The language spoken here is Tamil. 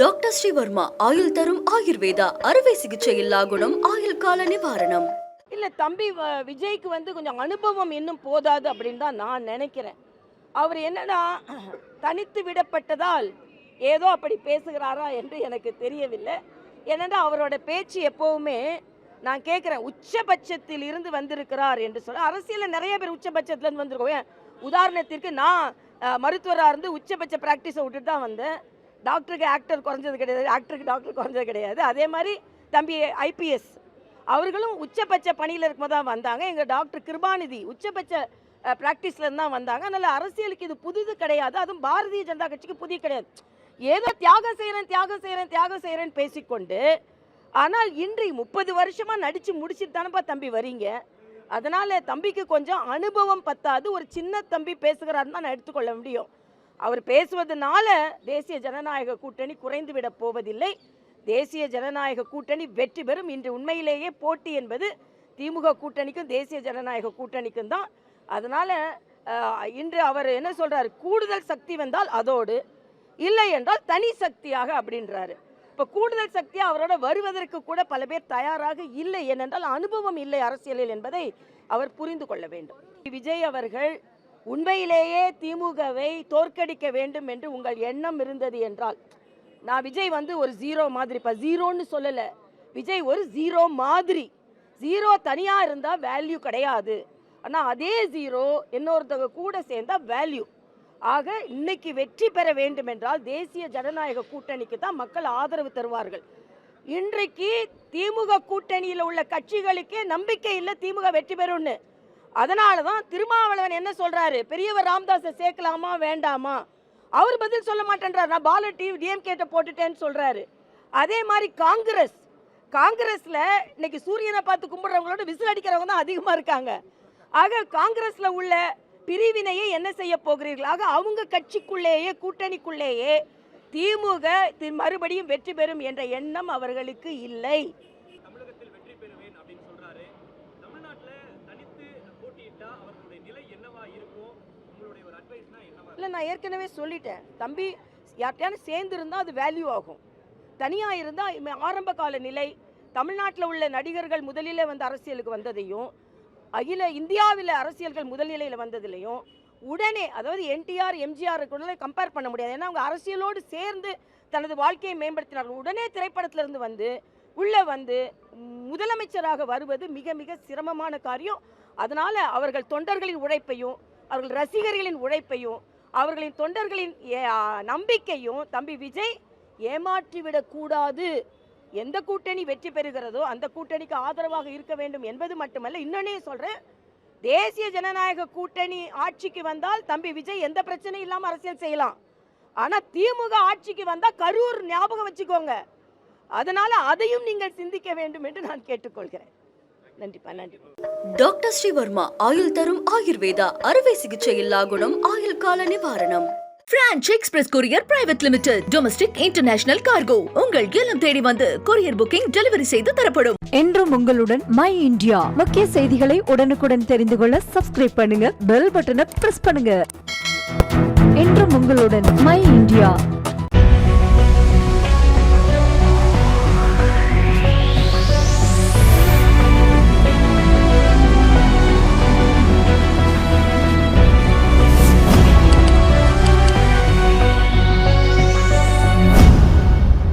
டாக்டர் ஸ்ரீவர்மா ஆயுள் தரும் ஆயுர்வேதா அறுவை சிகிச்சை இல்லா குணம் ஆயுள் கால நிவாரணம். இல்லை தம்பி விஜய்க்கு கொஞ்சம் அனுபவம் இன்னும் போதாது அப்படின்னு தான் நான் நினைக்கிறேன். அவர் என்னன்னா தனித்து விடப்பட்டதால் ஏதோ அப்படி பேசுகிறாரா என்று எனக்கு தெரியவில்லை. ஏன்னா அவரோட பேச்சு எப்போவுமே நான் கேட்குறேன், உச்சபட்சத்தில் இருந்து வந்திருக்கிறார் என்று சொல்ல. அரசியலில் நிறைய பேர் உச்சபட்சத்துலேருந்து வந்திருக்கோம். உதாரணத்திற்கு நான் மருத்துவராக இருந்து உச்சபட்ச ப்ராக்டிஸை விட்டுட்டு தான் வந்தேன். டாக்டருக்கு ஆக்டர் குறைஞ்சது கிடையாது, ஆக்டருக்கு டாக்டர் குறைஞ்சது கிடையாது. அதே மாதிரி தம்பி ஐபிஎஸ் அவர்களும் உச்சபட்ச பணியில் இருக்கும்போது தான் வந்தாங்க. எங்கள் டாக்டர் கிருபாநிதி உச்சபட்ச ப்ராக்டிஸ்லேருந்து தான் வந்தாங்க. அதனால் அரசியலுக்கு இது புதுது கிடையாது, அதுவும் பாரதிய ஜனதா கட்சிக்கு புதிய கிடையாது. ஏதோ தியாகம் செய்கிறேன்னு பேசிக்கொண்டு, ஆனால் இன்று 30 வருஷமாக நடித்து முடிச்சுட்டு தானப்பா தம்பி வரீங்க. அதனால் தம்பிக்கு கொஞ்சம் அனுபவம் பத்தாது. ஒரு சின்ன தம்பி பேசுகிறாருன்னு தான் நான் எடுத்துக்கொள்ள முடியும். அவர் பேசுவதனால தேசிய ஜனநாயக கூட்டணி குறைந்து விட போவதில்லை. தேசிய ஜனநாயக கூட்டணி வெற்றி பெறும். இன்று உண்மையிலேயே போட்டி என்பது திமுக கூட்டணிக்கும் தேசிய ஜனநாயக கூட்டணிக்கும் தான். அதனால் இன்று அவர் என்ன சொல்கிறார், கூடுதல் சக்தி வந்தால் அதோடு, இல்லை என்றால் தனி சக்தியாக அப்படின்றாரு. இப்போ கூடுதல் சக்தியாக அவரோட வருவதற்கு கூட பல பேர் தயாராக இல்லை. ஏனென்றால் அனுபவம் இல்லை அரசியலில் என்பதை அவர் புரிந்து கொள்ள வேண்டும். விஜய் அவர்கள் உண்மையிலேயே திமுகவை தோற்கடிக்க வேண்டும் என்று உங்கள் எண்ணம் இருந்தது என்றால், நான் விஜய் ஒரு ஜீரோ மாதிரி, இப்போ ஜீரோன்னு சொல்லலை, விஜய் ஒரு ஜீரோ மாதிரி. ஜீரோ தனியாக இருந்தால் வேல்யூ கிடையாது, ஆனால் அதே ஜீரோ இன்னொருத்தவங்க கூட சேர்ந்தால் வேல்யூ. ஆக இன்னைக்கு வெற்றி பெற வேண்டும் என்றால் தேசிய ஜனநாயக கூட்டணிக்கு தான் மக்கள் ஆதரவு தருவார்கள். இன்றைக்கு திமுக கூட்டணியில் உள்ள கட்சிகளுக்கே நம்பிக்கை இல்லை திமுக வெற்றி பெறும்னு. அதனால தான் திருமாவளவன் என்ன சொல்றாரு, பெரியவர் ராமதாஸை சேர்க்கலாமா வேண்டாமா, அவர் பதில் சொல்ல மாட்டேன்றார். நான் பாலர் டிஎம்கே போட்டுட்டேன்னு சொல்றாரு. அதே மாதிரி காங்கிரஸ்ல இன்னைக்கு சூரியனை பார்த்து கும்பிடுறவங்களோட விசில் அடிக்கிறவங்க தான் அதிகமா இருக்காங்க. ஆக காங்கிரஸ்ல உள்ள பிரிவினையை என்ன செய்ய போகிறீர்கள்? ஆக அவங்க கட்சிக்குள்ளேயே கூட்டணிக்குள்ளேயே திமுக மறுபடியும் வெற்றி பெறும் என்ற எண்ணம் அவர்களுக்கு இல்லை. இல்லை, நான் ஏற்கனவே சொல்லிட்டேன் தம்பி, யார்கிட்டயானு சேர்ந்து இருந்தால் அது வேல்யூ ஆகும். தனியாக இருந்தால் ஆரம்ப கால நிலை தமிழ்நாட்டில் உள்ள நடிகர்கள் முதலில் அரசியலுக்கு வந்ததையும், அகில இந்தியாவில் அரசியல்கள் முதல்நிலையில் வந்ததுலையும் உடனே, அதாவது என்டிஆர் எம்ஜிஆருக்கு கம்பேர் பண்ண முடியாது. ஏன்னா அவங்க அரசியலோடு சேர்ந்து தனது வாழ்க்கையை மேம்படுத்தினார்கள். உடனே திரைப்படத்திலிருந்து உள்ளே முதலமைச்சராக வருவது மிக மிக சிரமமான காரியம். அதனால் அவர்கள் தொண்டர்களின் உழைப்பையும், அவர்கள் ரசிகர்களின் உழைப்பையும், அவர்களின் தொண்டர்களின் நம்பிக்கையும் தம்பி விஜய் ஏமாற்றிவிடக்கூடாது. எந்த கூட்டணி வெற்றி பெறுகிறதோ அந்த கூட்டணிக்கு ஆதரவாக இருக்க வேண்டும் என்பது மட்டுமல்ல, இன்னொன்னே சொல்கிறேன், தேசிய ஜனநாயக கூட்டணி ஆட்சிக்கு வந்தால் தம்பி விஜய் எந்த பிரச்சனையும் இல்லாமல் அரசியல் செய்யலாம். ஆனால் திமுக ஆட்சிக்கு வந்தால் கரூர் ஞாபகம் வச்சுக்கோங்க. அதனால அதையும் நீங்கள் சிந்திக்க வேண்டும் என்று நான் கேட்டுக்கொள்கிறேன். நன்றிப்பா, நன்றி. டாக்டர் ஸ்ரீவர்மா ஆயுள் தரும் ஆயுர்வேதா அறுவை சிகிச்சை இல்லா குணம் ஆயுள் கால நிவாரணம். Branch express courier private limited. Domestic international cargo உங்கள் இல்லம் தேடி வந்து கொரியர் புக்கிங் டெலிவரி செய்து தரப்படும். என்றும் உங்களுடன் மை இந்தியா. முக்கிய செய்திகளை உடனுக்குடன் தெரிந்து கொள்ள சப்ஸ்கிரைப் பண்ணுங்க, பெல் பட்டனை பிரஸ் பண்ணுங்க. என்றும் உங்களுடன் மை இந்தியா.